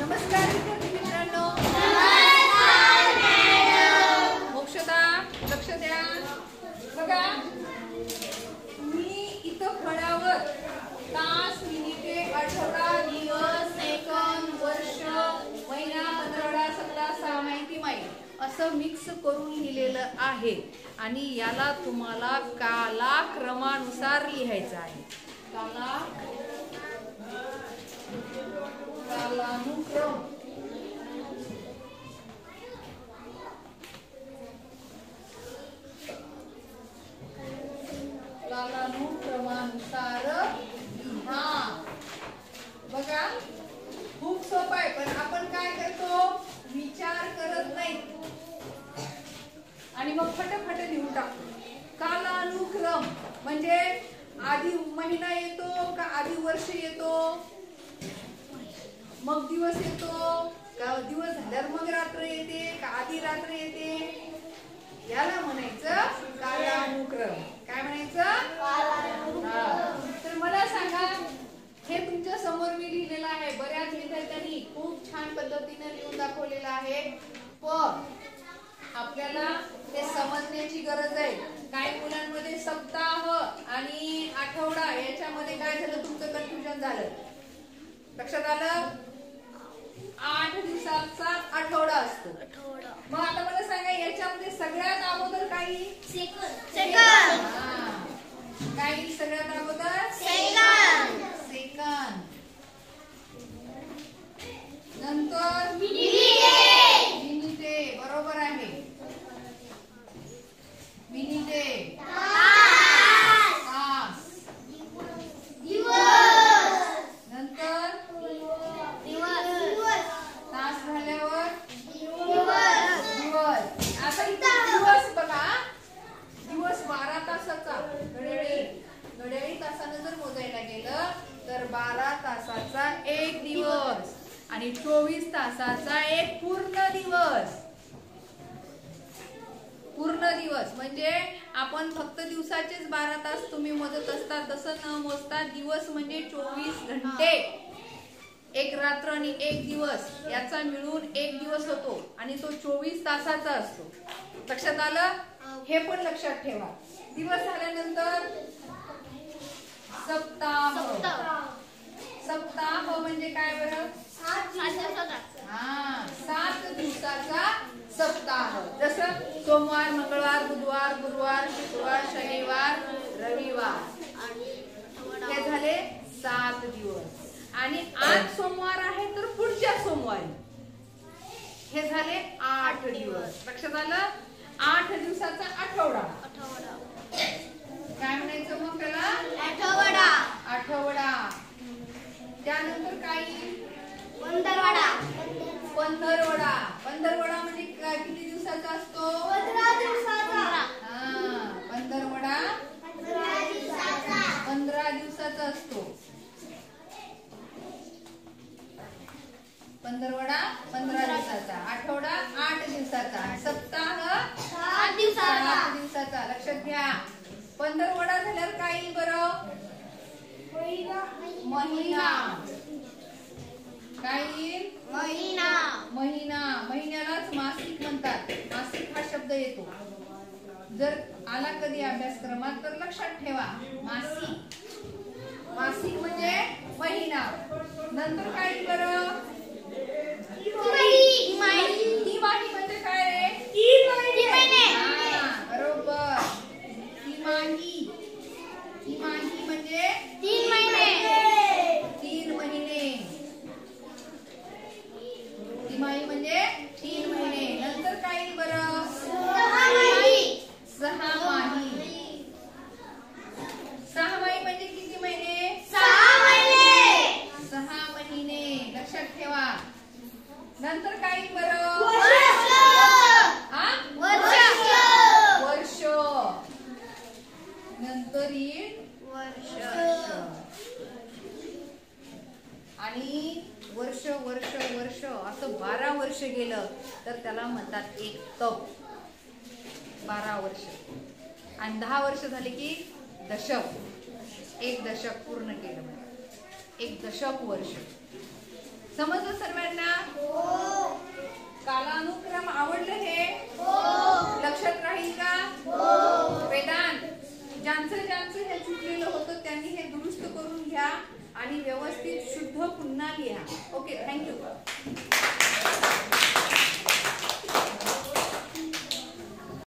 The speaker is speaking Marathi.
नमस्कार विद्यार्थी मित्रांनो. मोक्षदा लक्ष द्या. बघा मी इथं फळ्यावर तास, मिनिटे, आठवडा, दिवस, सेकंद, वर्ष, महिना, पंधरवडा, सप्ताह, सहामाही, तिमाही असं मिक्स करून लिहिलेलं आहे आणि याला तुम्हाला कालाक्रमानुसार लिहायचं आहे. कालानुक्रम कालानुक्रमानुसार लिहा. बघा खूप सोपं आहे, पण आपण काय करतो, विचार करत नाही आणि मग फटाफट लिहून टाकतो. कालानुक्रम म्हणजे आधी महिना येतो का आधी वर्ष येतो, मग दिवस येतो का दिवस झाल्यावर मग रात्र येते का आधी रात्र येते, याला म्हणायचं कालानुक्रम. काय म्हणायचं? तर मला सांगा, हे तुमच्या समोर मी लिहिलेलं आहे. बऱ्याच विद्यार्थ्यांनी खूप छान पद्धतीने लिहून दाखवलेलं आहे, पण आपल्याला ते समजण्याची गरज आहे. काही मुलांमध्ये सप्ताह आणि आठवडा याच्यामध्ये काय झालं, तुमचं कन्फ्युजन झालं. लक्षात आलं? 8 दिवसाचा आठवडा असतो. मग आता मला सांगा, याच्यामध्ये सगळ्यात अगोदर काही सेकंद. काही सगळ्यात अगोदर सेकंद. नंतर मिनिटे. बरोबर आहे. मिनिटे, तास, नंतर तास झाल्यावर दिवस. आता इथे दिवस बघा, दिवस 12 तासाचा घड्याळी तासानं जर मोजायला गेलं तर 12 तासाचा एक दिवस आणि 24 तासाचा एक पूर्ण दिवस. पूर्ण दिवस म्हणजे आपण फक्त दिवसाचेच 12 तास तुम्ही मोजत असता, तसं न मोजता दिवस म्हणजे 24 घंटे. एक रात्र आणि एक दिवस याचा मिळून एक दिवस होतो आणि तो 24 तासाचा असतो. लक्षात आलं? हे पण लक्षात ठेवा. दिवस झाल्यानंतर सप्ताह. सप्ताह म्हणजे काय बरं? 7 दिवसाचा सप्ताह. जसं सोमवार, मंगळवार, बुधवार, गुरुवार, शुक्रवार, शनिवार, रविवार, हे झाले 7 दिवस. आणि आज सोमवार आहे तर पुढच्या सोमवारी हे झाले 8 दिवस. लक्षात आलं? 8 दिवसाचा आठवडा. काय म्हणायचं मग त्याला? आठवडा. त्यानंतर काही पंधरवडा. पंधरवडा म्हणजे किती दिवसाचा असतो? 15 दिवसाचा. पंधरवडा 15 दिवसाचा असतो. पंधरवडा 15 दिवसाचा. आठवडा 8 दिवसाचा. सप्ताह 7 दिवसाचा. लक्षात घ्या. पंधरवडा झाल्यावर काही बरं? महिना. काय येईल? महिना. महिन्यालाच मासिक म्हणतात. मासिक हा शब्द येतो. जर आला कधी अभ्यासक्रमात तर लक्षात ठेवा, मासिक म्हणजे महिना. नंतर काय बरं? तिमाही म्हणजे काय रे? 3 महिने. बरोबर. तिमाही म्हणजे 3 महिने. 3 महिने. तिमाही म्हणजे 3 महिने. नंतर काय बरं? 6 माही. 6 माही म्हणजे किती महिने? 6 महिने. लक्षात ठेवा. नंतर काय बरं? वर्ष. नंतर येईल वर्ष. आणि वर्ष असं 12 वर्ष गेलं तर त्याला म्हणतात एक तप. 12 वर्ष. आणि 10 वर्ष झाले की दशक. एक दशक पूर्ण केलं म्हणजे एक दशक वर्ष. समजलं सर्वांना? कालानुक्रम आवडलं हे? लक्षात राहील का? वेदांत, ज्यांचं हे चुकलेलं होतं त्यांनी हे दुरुस्त करून घ्या आणि व्यवस्थित शुद्ध पुन्हा लिहा. Okay, thank you.